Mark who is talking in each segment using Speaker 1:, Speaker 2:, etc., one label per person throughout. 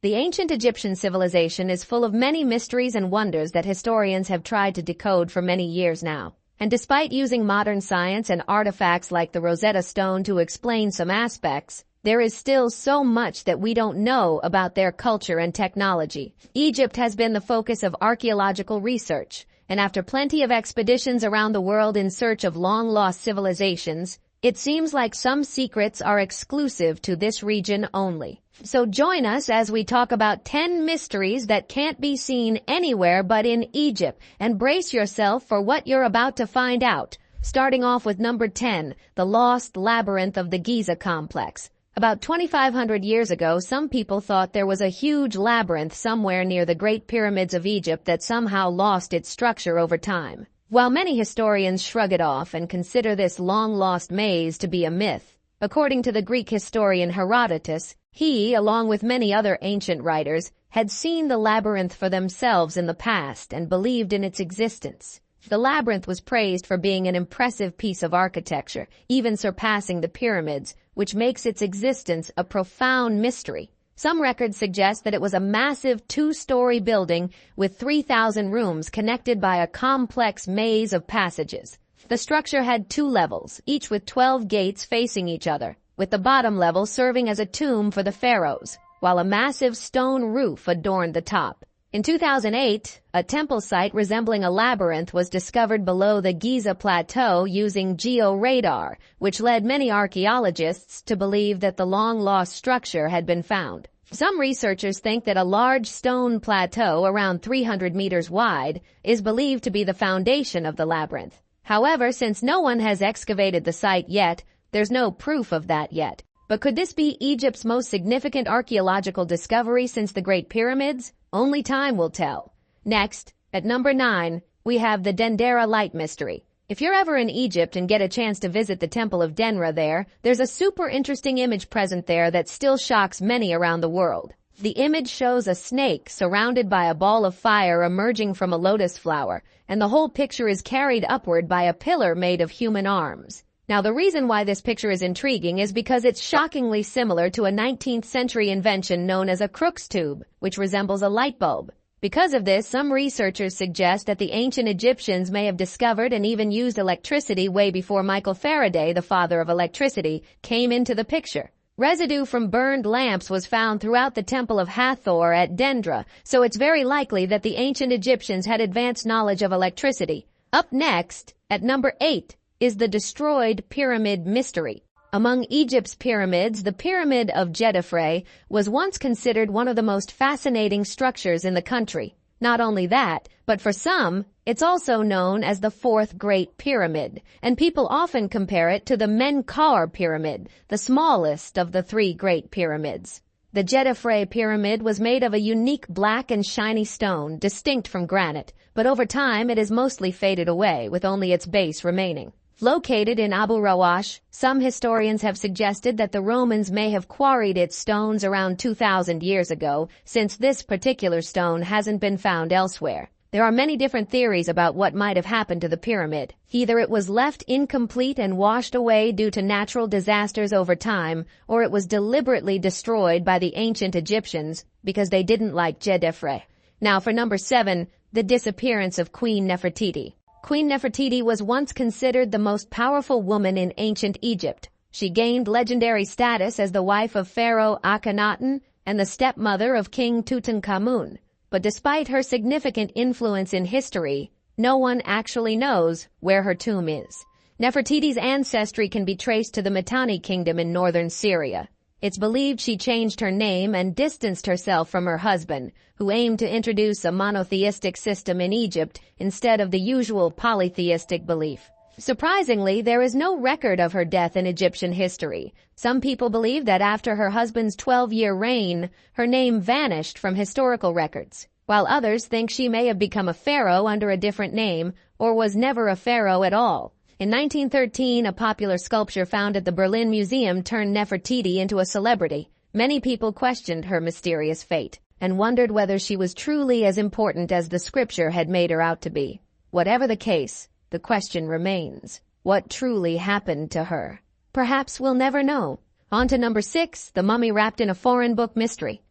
Speaker 1: The ancient Egyptian civilization is full of many mysteries and wonders that historians have tried to decode for many years now. And despite using modern science and artifacts like the Rosetta Stone to explain some aspects, there is still so much that we don't know about their culture and technology. Egypt has been the focus of archaeological research, and after plenty of expeditions around the world in search of long-lost civilizations, it seems like some secrets are exclusive to this region only. So join us as we talk about 10 mysteries that can't be seen anywhere but in Egypt, and brace yourself for what you're about to find out. Starting off with number 10, the lost labyrinth of the Giza complex. About 2,500 years ago, some people thought there was a huge labyrinth somewhere near the Great Pyramids of Egypt that somehow lost its structure over time. While many historians shrug it off and consider this long-lost maze to be a myth, according to the Greek historian Herodotus, he, along with many other ancient writers, had seen the labyrinth for themselves in the past and believed in its existence. The labyrinth was praised for being an impressive piece of architecture, even surpassing the pyramids, which makes its existence a profound mystery. Some records suggest that it was a massive 2-story building with 3,000 rooms connected by a complex maze of passages. The structure had 2 levels, each with 12 gates facing each other, with the bottom level serving as a tomb for the pharaohs, while a massive stone roof adorned the top. In 2008, a temple site resembling a labyrinth was discovered below the Giza Plateau using georadar, which led many archaeologists to believe that the long-lost structure had been found. Some researchers think that a large stone plateau around 300 meters wide is believed to be the foundation of the labyrinth. However, since no one has excavated the site yet, there's no proof of that yet. But could this be Egypt's most significant archaeological discovery since the Great Pyramids? Only time will tell. Next, at number 9, we have the Dendera light mystery. If you're ever in Egypt and get a chance to visit the Temple of Denra there's a super interesting image present there that still shocks many around the world. The image shows a snake surrounded by a ball of fire emerging from a lotus flower, and the whole picture is carried upward by a pillar made of human arms. Now, the reason why this picture is intriguing is because it's shockingly similar to a 19th century invention known as a Crookes tube, which resembles a light bulb. Because of this, some researchers suggest that the ancient Egyptians may have discovered and even used electricity way before Michael Faraday, the father of electricity, came into the picture. Residue from burned lamps was found throughout the Temple of Hathor at Dendra, so it's very likely that the ancient Egyptians had advanced knowledge of electricity. Up next, at number 8, is the destroyed pyramid mystery. Among Egypt's pyramids, the Pyramid of Djedefre was once considered one of the most fascinating structures in the country. Not only that, but for some, it's also known as the Fourth Great Pyramid, and people often compare it to the Menkaure Pyramid, the smallest of the 3 Great Pyramids. The Djedefre Pyramid was made of a unique black and shiny stone, distinct from granite, but over time it is mostly faded away, with only its base remaining. Located in Abu Rawash, some historians have suggested that the Romans may have quarried its stones around 2,000 years ago, since this particular stone hasn't been found elsewhere. There are many different theories about what might have happened to the pyramid. Either it was left incomplete and washed away due to natural disasters over time, or it was deliberately destroyed by the ancient Egyptians because they didn't like Djedefre. Now for number 7, the disappearance of Queen Nefertiti. Queen Nefertiti was once considered the most powerful woman in ancient Egypt. She gained legendary status as the wife of Pharaoh Akhenaten and the stepmother of King Tutankhamun. But despite her significant influence in history, no one actually knows where her tomb is. Nefertiti's ancestry can be traced to the Mitanni kingdom in northern Syria. It's believed she changed her name and distanced herself from her husband, who aimed to introduce a monotheistic system in Egypt instead of the usual polytheistic belief. Surprisingly, there is no record of her death in Egyptian history. Some people believe that after her husband's 12-year reign, her name vanished from historical records, while others think she may have become a pharaoh under a different name or was never a pharaoh at all. In 1913, a popular sculpture found at the Berlin Museum turned Nefertiti into a celebrity. Many people questioned her mysterious fate and wondered whether she was truly as important as the scripture had made her out to be. Whatever the case, the question remains: what truly happened to her? Perhaps we'll never know. On to number 6, the mummy wrapped in a foreign book mystery.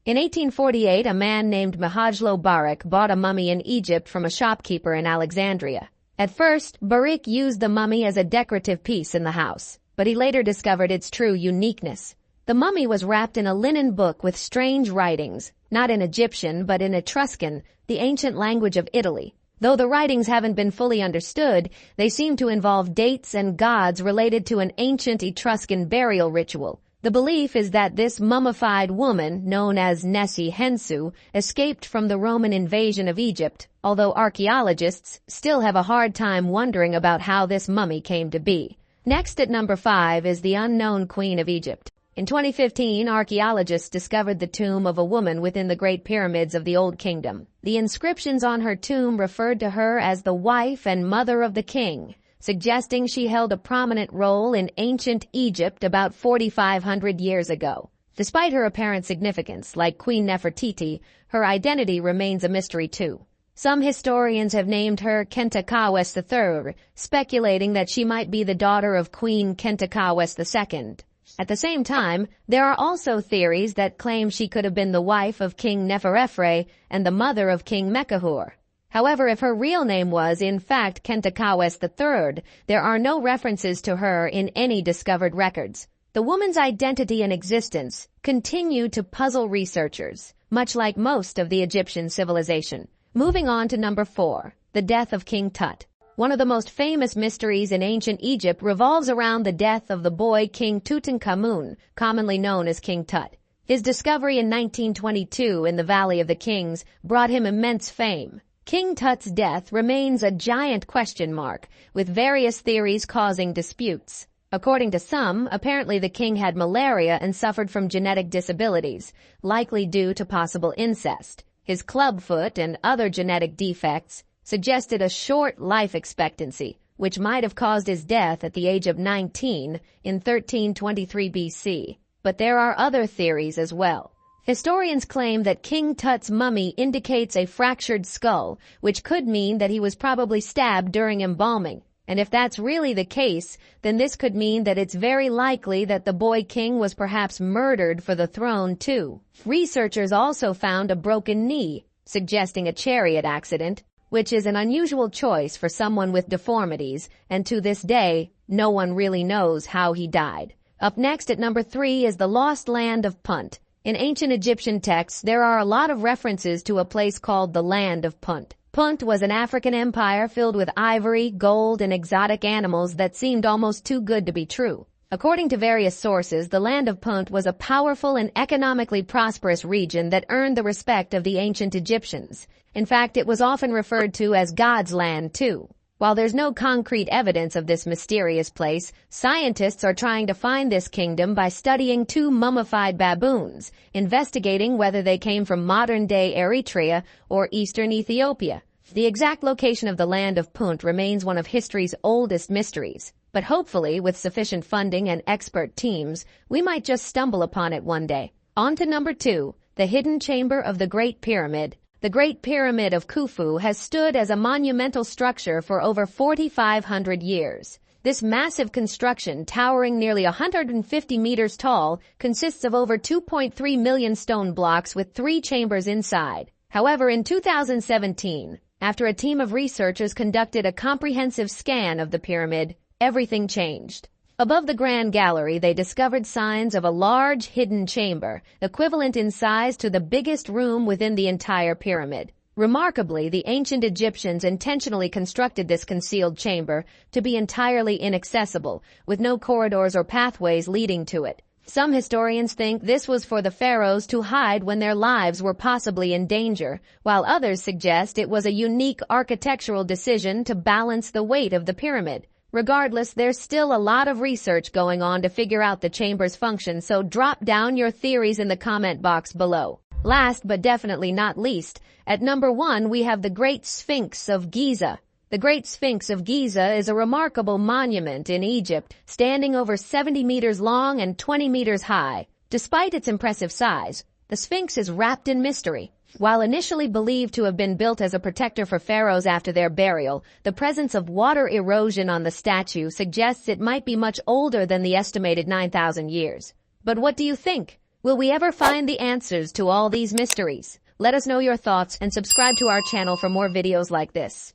Speaker 1: In 1848, a man named Mahajlo Barak bought a mummy in Egypt from a shopkeeper in Alexandria. At first, Barak used the mummy as a decorative piece in the house, but he later discovered its true uniqueness. The mummy was wrapped in a linen book with strange writings, not in Egyptian but in Etruscan, the ancient language of Italy. Though the writings haven't been fully understood, they seem to involve dates and gods related to an ancient Etruscan burial ritual. The belief is that this mummified woman, known as Nessie Hensu, escaped from the Roman invasion of Egypt, although archaeologists still have a hard time wondering about how this mummy came to be. Next at number 5 is the unknown Queen of Egypt. In 2015, archaeologists discovered the tomb of a woman within the Great Pyramids of the Old Kingdom. The inscriptions on her tomb referred to her as the wife and mother of the king, suggesting she held a prominent role in ancient Egypt about 4,500 years ago. Despite her apparent significance, like Queen Nefertiti, her identity remains a mystery too. Some historians have named her Kentakawes III, speculating that she might be the daughter of Queen Kentakawes II. At the same time, there are also theories that claim she could have been the wife of King Neferefre and the mother of King Mekahur. However, if her real name was, in fact, Kentakawes III, there are no references to her in any discovered records. The woman's identity and existence continue to puzzle researchers, much like most of the Egyptian civilization. Moving on to number 4, the death of King Tut. One of the most famous mysteries in ancient Egypt revolves around the death of the boy King Tutankhamun, commonly known as King Tut. His discovery in 1922 in the Valley of the Kings brought him immense fame. King Tut's death remains a giant question mark, with various theories causing disputes. According to some, apparently the king had malaria and suffered from genetic disabilities, likely due to possible incest. His clubfoot and other genetic defects suggested a short life expectancy, which might have caused his death at the age of 19 in 1323 BC. But there are other theories as well. Historians claim that King Tut's mummy indicates a fractured skull, which could mean that he was probably stabbed during embalming. And if that's really the case, then this could mean that it's very likely that the boy king was perhaps murdered for the throne too. Researchers also found a broken knee, suggesting a chariot accident, which is an unusual choice for someone with deformities, and to this day, no one really knows how he died. Up next at number 3 is the lost land of Punt. In ancient Egyptian texts, there are a lot of references to a place called the Land of Punt. Punt was an African empire filled with ivory, gold, and exotic animals that seemed almost too good to be true. According to various sources, the Land of Punt was a powerful and economically prosperous region that earned the respect of the ancient Egyptians. In fact, it was often referred to as God's land too. While there's no concrete evidence of this mysterious place, scientists are trying to find this kingdom by studying 2 mummified baboons, investigating whether they came from modern-day Eritrea or eastern Ethiopia. The exact location of the Land of Punt remains one of history's oldest mysteries, but hopefully, with sufficient funding and expert teams, we might just stumble upon it one day. On to number 2, the hidden chamber of the Great Pyramid. The Great Pyramid of Khufu has stood as a monumental structure for over 4,500 years. This massive construction, towering nearly 150 meters tall, consists of over 2.3 million stone blocks with 3 chambers inside. However, in 2017, after a team of researchers conducted a comprehensive scan of the pyramid, everything changed. Above the Grand Gallery, they discovered signs of a large hidden chamber, equivalent in size to the biggest room within the entire pyramid. Remarkably, the ancient Egyptians intentionally constructed this concealed chamber to be entirely inaccessible, with no corridors or pathways leading to it. Some historians think this was for the pharaohs to hide when their lives were possibly in danger, while others suggest it was a unique architectural decision to balance the weight of the pyramid. Regardless, there's still a lot of research going on to figure out the chamber's function, so drop down your theories in the comment box below. Last but definitely not least, at number 1 we have the Great Sphinx of Giza. The Great Sphinx of Giza is a remarkable monument in Egypt, standing over 70 meters long and 20 meters high. Despite its impressive size, the Sphinx is wrapped in mystery. While initially believed to have been built as a protector for pharaohs after their burial, the presence of water erosion on the statue suggests it might be much older than the estimated 9,000 years. But what do you think? Will we ever find the answers to all these mysteries? Let us know your thoughts and subscribe to our channel for more videos like this.